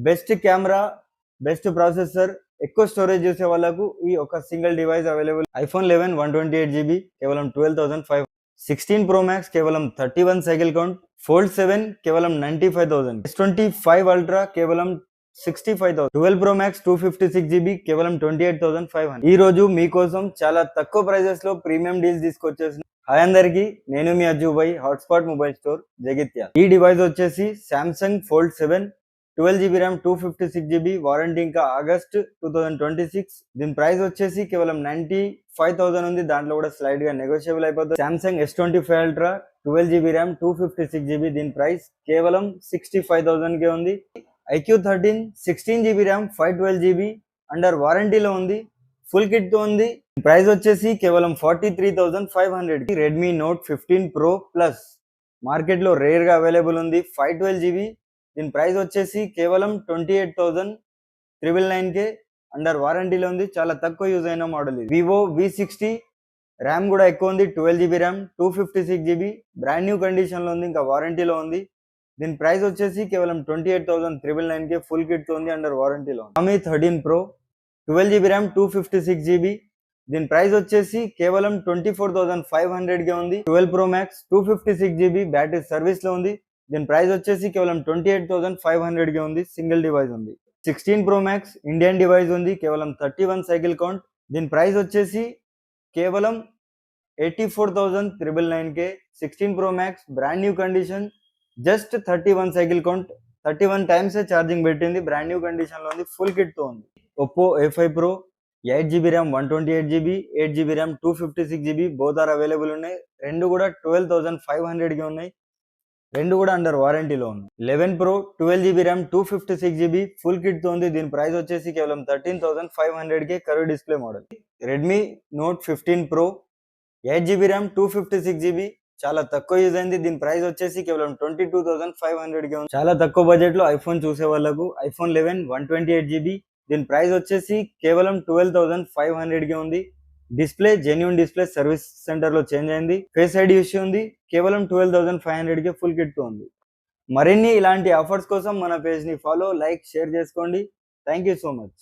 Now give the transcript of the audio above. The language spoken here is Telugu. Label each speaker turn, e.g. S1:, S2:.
S1: బెస్ట్ కెమెరా, బెస్ట్ ప్రాసెసర్, ఎక్కువ స్టోరేజ్ చేసే వాళ్ళకు ఈ ఒక single device available. iPhone 11 128GB కేవలం 12,500. 16 Pro Max కేవలం 31 సైకిల్ కౌంట్. Fold 7 కేవలం 95,000. S25 Ultra కేవలం 65,000. 12 Pro Max 256GB కేవలం 28,500. ఈ రోజు మీకోసం చాలా తక్కువ ప్రైజెస్ లో ప్రీమియం డీల్స్ తీసుకొచ్చేసిన. హాయ్ అందరికి, నేను మీ Ajjubhai, hotspot mobile store Jagtial. ఈ డివైస్ వచ్చేసి Samsung Fold 7 12GB RAM 256GB, warranty ఇంకా ఆగస్ట్ 2026. దీని ప్రైస్ వచ్చేసి కేవలం 95,000 ఉంది. దాంట్లో కూడా స్లైడ్ గా నెగోషియబుల్ అయిపోతుంది. Samsung S25 Ultra 12GB RAM 256GB, దీని ప్రైస్ కేవలం 65,000 కే ఉంది. iQOO 13 16GB RAM 512GB under వారంటీలో ఉంది, ఫుల్ కిట్ తో ఉంది. ప్రైస్ వచ్చేసి కేవలం 43,500. Redmi Note 15 Pro Plus market లో రేర్ గా అవైలబుల్ ఉంది, 512GB. దీని ప్రైస్ వచ్చేసి కేవలం 28,999 అండర్ వారంటీలో ఉంది. చాలా తక్కువ యూజ్ అయిన మోడల్ ఇది. Vivo V60 ర్యామ్ కూడా ఎక్కువ ఉంది, 12GB RAM 256GB, brand new condition లో ఉంది, ఇంకా వారంటీలో ఉంది. దీని ప్రైస్ వచ్చేసి కేవలం 28,999 ఫుల్ కిట్ తో ఉంది, అండర్ వారంటీలో ఉంది. Xiaomi 13 Pro 12GB RAM 256GB, దీని ప్రైస్ వచ్చేసి కేవలం 24,500 కే ఉంది. 12 Pro Max 256GB battery service లో ఉంది. దీని ప్రైస్ వచ్చేసి కేవలం 28,500 కే ఉంది. సింగిల్ డివైస్ ఉంది. 16 Pro Max ఇండియన్ డివైస్ ఉంది, కేవలం 31 సైకిల్ కౌంట్. దీని ప్రైస్ వచ్చేసి కేవలం 84,999 కే. 16 Pro Max brand new condition, just 31 cycle count, 31 times charging పెట్టింది, బ్రాండ్ న్యూ కండిషన్ లో ఉంది, ఫుల్ కిట్ తో ఉంది. Oppo A5 Pro 8GB RAM 128GB, 8GB RAM 256GB, both are available ఉన్నాయి. రెండు కూడా 12,500 కి ఉన్నాయి, రెండు కూడా అండర్ వారంటీలో ఉంది. 11 Pro 12GB RAM 256GB full kit తో ఉంది. దీని ప్రైస్ వచ్చేసి కేవలం 13,500 కే, curve display model. Redmi Note 15 Pro 8GB RAM 256GB, చాలా తక్కువ యూజ్ అయింది. దీని ప్రైస్ వచ్చేసి కేవలం 22,500 కే ఉంది. చాలా తక్కువ బడ్జెట్ లో ఐఫోన్ చూసే వాళ్ళకు iPhone 11 128GB, దీని ప్రైస్ వచ్చేసి కేవలం 12,500 కే ఉంది. Display genuine display, service centre లో చేంజ్ అయింది, ఫేస్ ఐడి ఇష్యూ ఉంది, కేవలం 12,500 కే ఫుల్ కిట్ తో ఉంది. మరిన్ని ఇలాంటి ఆఫర్స్ కోసం మన పేజ్ ని ఫాలో, లైక్, షేర్ చేసుకోండి. Thank you so much.